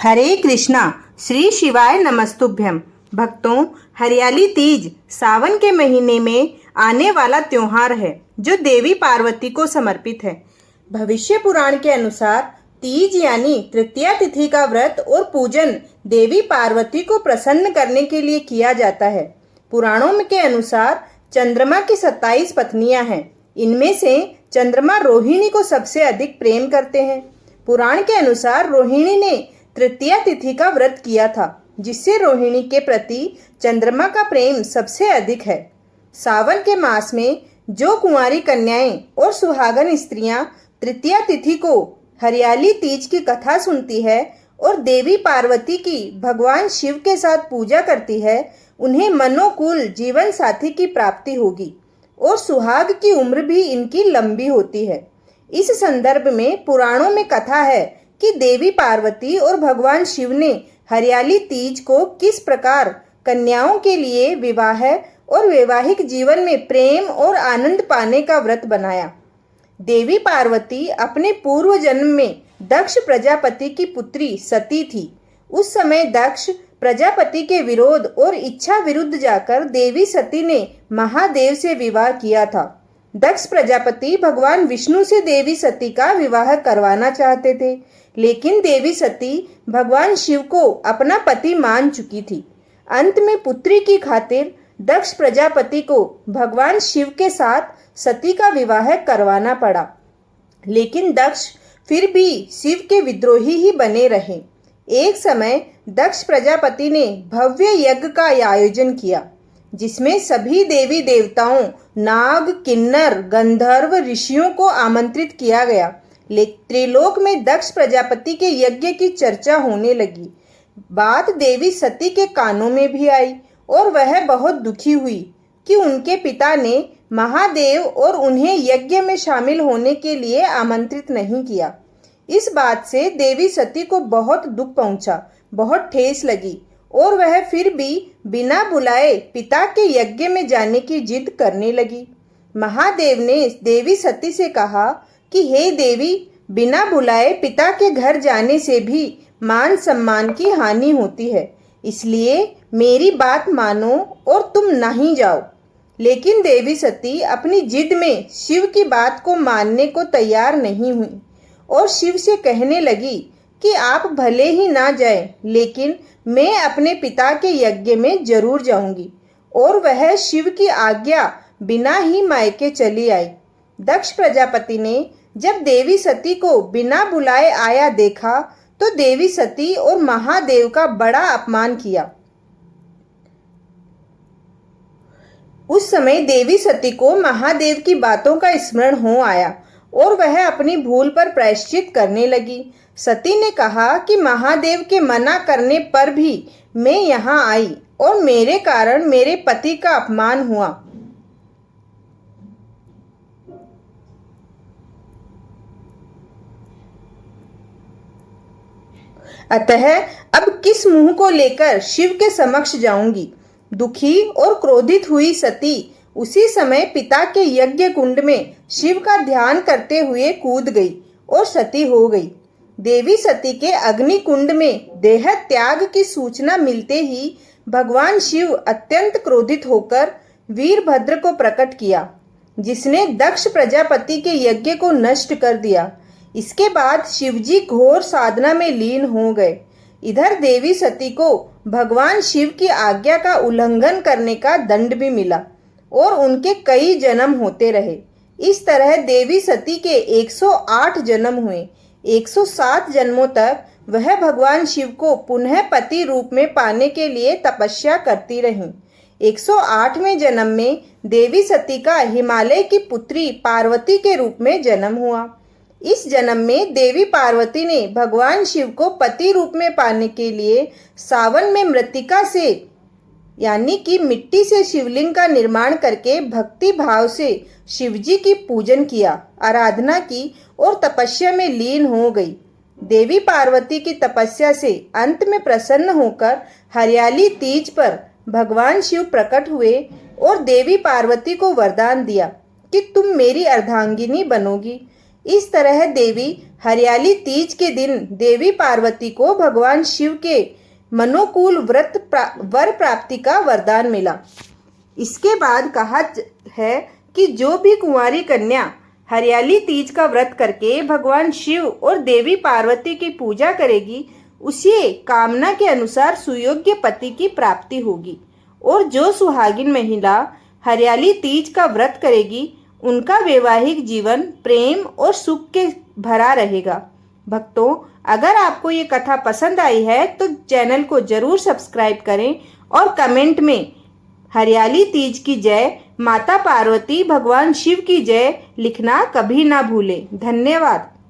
हरे कृष्णा। श्री शिवाय नमस्तुभ्यम। भक्तों, हरियाली तीज सावन के महीने में आने वाला त्योहार है जो देवी पार्वती को समर्पित है। भविष्य पुराण के अनुसार तीज यानी तृतीया तिथि का व्रत और पूजन देवी पार्वती को प्रसन्न करने के लिए किया जाता है। पुराणों के अनुसार चंद्रमा की 27 पत्नियां हैं। इनमें से चंद्रमा रोहिणी को सबसे अधिक प्रेम करते हैं। पुराण के अनुसार रोहिणी ने तृतीया तिथि का व्रत किया था, जिससे रोहिणी के प्रति चंद्रमा का प्रेम सबसे अधिक है। सावन के मास में जो कुंवारी कन्याएं और सुहागन स्त्रियां तृतीया तिथि को हरियाली तीज की कथा सुनती है और देवी पार्वती की भगवान शिव के साथ पूजा करती है, उन्हें मनोकूल जीवन साथी की प्राप्ति होगी और सुहाग की उम्र भी इनकी लंबी होती है। इस संदर्भ में पुराणों में कथा है कि देवी पार्वती और भगवान शिव ने हरियाली तीज को किस प्रकार कन्याओं के लिए विवाह और वैवाहिक जीवन में प्रेम और आनंद पाने का व्रत बनाया। देवी पार्वती अपने पूर्व जन्म में दक्ष प्रजापति की पुत्री सती थी। उस समय दक्ष प्रजापति के विरोध और इच्छा विरुद्ध जाकर देवी सती ने महादेव से विवाह किया था। दक्ष प्रजापति भगवान विष्णु से देवी सती का विवाह करवाना चाहते थे, लेकिन देवी सती भगवान शिव को अपना पति मान चुकी थी। अंत में पुत्री की खातिर दक्ष प्रजापति को भगवान शिव के साथ सती का विवाह करवाना पड़ा, लेकिन दक्ष फिर भी शिव के विद्रोही ही बने रहे। एक समय दक्ष प्रजापति ने भव्य यज्ञ का आयोजन किया, जिसमें सभी देवी देवताओं, नाग, किन्नर, गंधर्व, ऋषियों को आमंत्रित किया गया। त्रिलोक में दक्ष प्रजापति के यज्ञ की चर्चा होने लगी। बात देवी सती के कानों में भी आई और वह बहुत दुखी हुई कि उनके पिता ने महादेव और उन्हें यज्ञ में शामिल होने के लिए आमंत्रित नहीं किया। इस बात से देवी सती को बहुत दुख पहुंचा, बहुत ठेस लगी और वह फिर भी बिना बुलाए पिता के यज्ञ में जाने की जिद करने लगी। महादेव ने देवी सती से कहा कि हे देवी, बिना बुलाए पिता के घर जाने से भी मान सम्मान की हानि होती है, इसलिए मेरी बात मानो और तुम नहीं जाओ। लेकिन देवी सती अपनी जिद में शिव की बात को मानने को तैयार नहीं हुई और शिव से कहने लगी कि आप भले ही ना जाएं, लेकिन मैं अपने पिता के यज्ञ में जरूर जाऊंगी। और वह शिव की आज्ञा बिना ही मायके चली आई। दक्ष प्रजापति ने जब देवी सती को बिना बुलाए आया देखा तो देवी सती और महादेव का बड़ा अपमान किया। उस समय देवी सती को महादेव की बातों का स्मरण हो आया और वह अपनी भूल पर प्रायश्चित करने लगी। सती ने कहा कि महादेव के मना करने पर भी मैं यहाँ आई और मेरे कारण मेरे पति का अपमान हुआ। अतः अब किस मुंह को लेकर शिव के समक्ष जाऊंगी। दुखी और क्रोधित हुई सती उसी समय पिता के यज्ञ कुंड में शिव का ध्यान करते हुए कूद गई और सती हो गई। देवी सती के अग्नि कुंड में देह त्याग की सूचना मिलते ही भगवान शिव अत्यंत क्रोधित होकर वीरभद्र को प्रकट किया, जिसने दक्ष प्रजापति के यज्ञ को नष्ट कर दिया। इसके बाद शिवजी घोर साधना में लीन हो गए। इधर देवी सती को भगवान शिव की आज्ञा का उल्लंघन करने का दंड भी मिला और उनके कई जन्म होते रहे। इस तरह देवी सती के 108 जन्म हुए। 107 जन्मों तक वह भगवान शिव को पुनः पति रूप में पाने के लिए तपस्या करती रहीं। 108वें जन्म में देवी सती का हिमालय की पुत्री पार्वती के रूप में जन्म हुआ। इस जन्म में देवी पार्वती ने भगवान शिव को पति रूप में पाने के लिए सावन में मृत्तिका से यानी कि मिट्टी से शिवलिंग का निर्माण करके भक्ति भाव से शिवजी की पूजन किया, आराधना की और तपस्या में लीन हो गई। देवी पार्वती की तपस्या से अंत में प्रसन्न होकर हरियाली तीज पर भगवान शिव प्रकट हुए और देवी पार्वती को वरदान दिया कि तुम मेरी अर्धांगिनी बनोगी। इस तरह देवी हरियाली तीज के दिन देवी पार्वती को भगवान शिव के मनोकूल वर प्राप्ति का वरदान मिला। इसके बाद कहा है कि जो भी कुंवारी कन्या हरियाली तीज का व्रत करके भगवान शिव और देवी पार्वती की पूजा करेगी, उसे कामना के अनुसार सुयोग्य पति की प्राप्ति होगी। और जो सुहागिन महिला हरियाली तीज का व्रत करेगी, उनका वैवाहिक जीवन प्रेम और सुख के भरा रहेगा। भक्तों, अगर आपको ये कथा पसंद आई है तो चैनल को जरूर सब्सक्राइब करें और कमेंट में हरियाली तीज की जय, माता पार्वती भगवान शिव की जय लिखना कभी ना भूलें। धन्यवाद।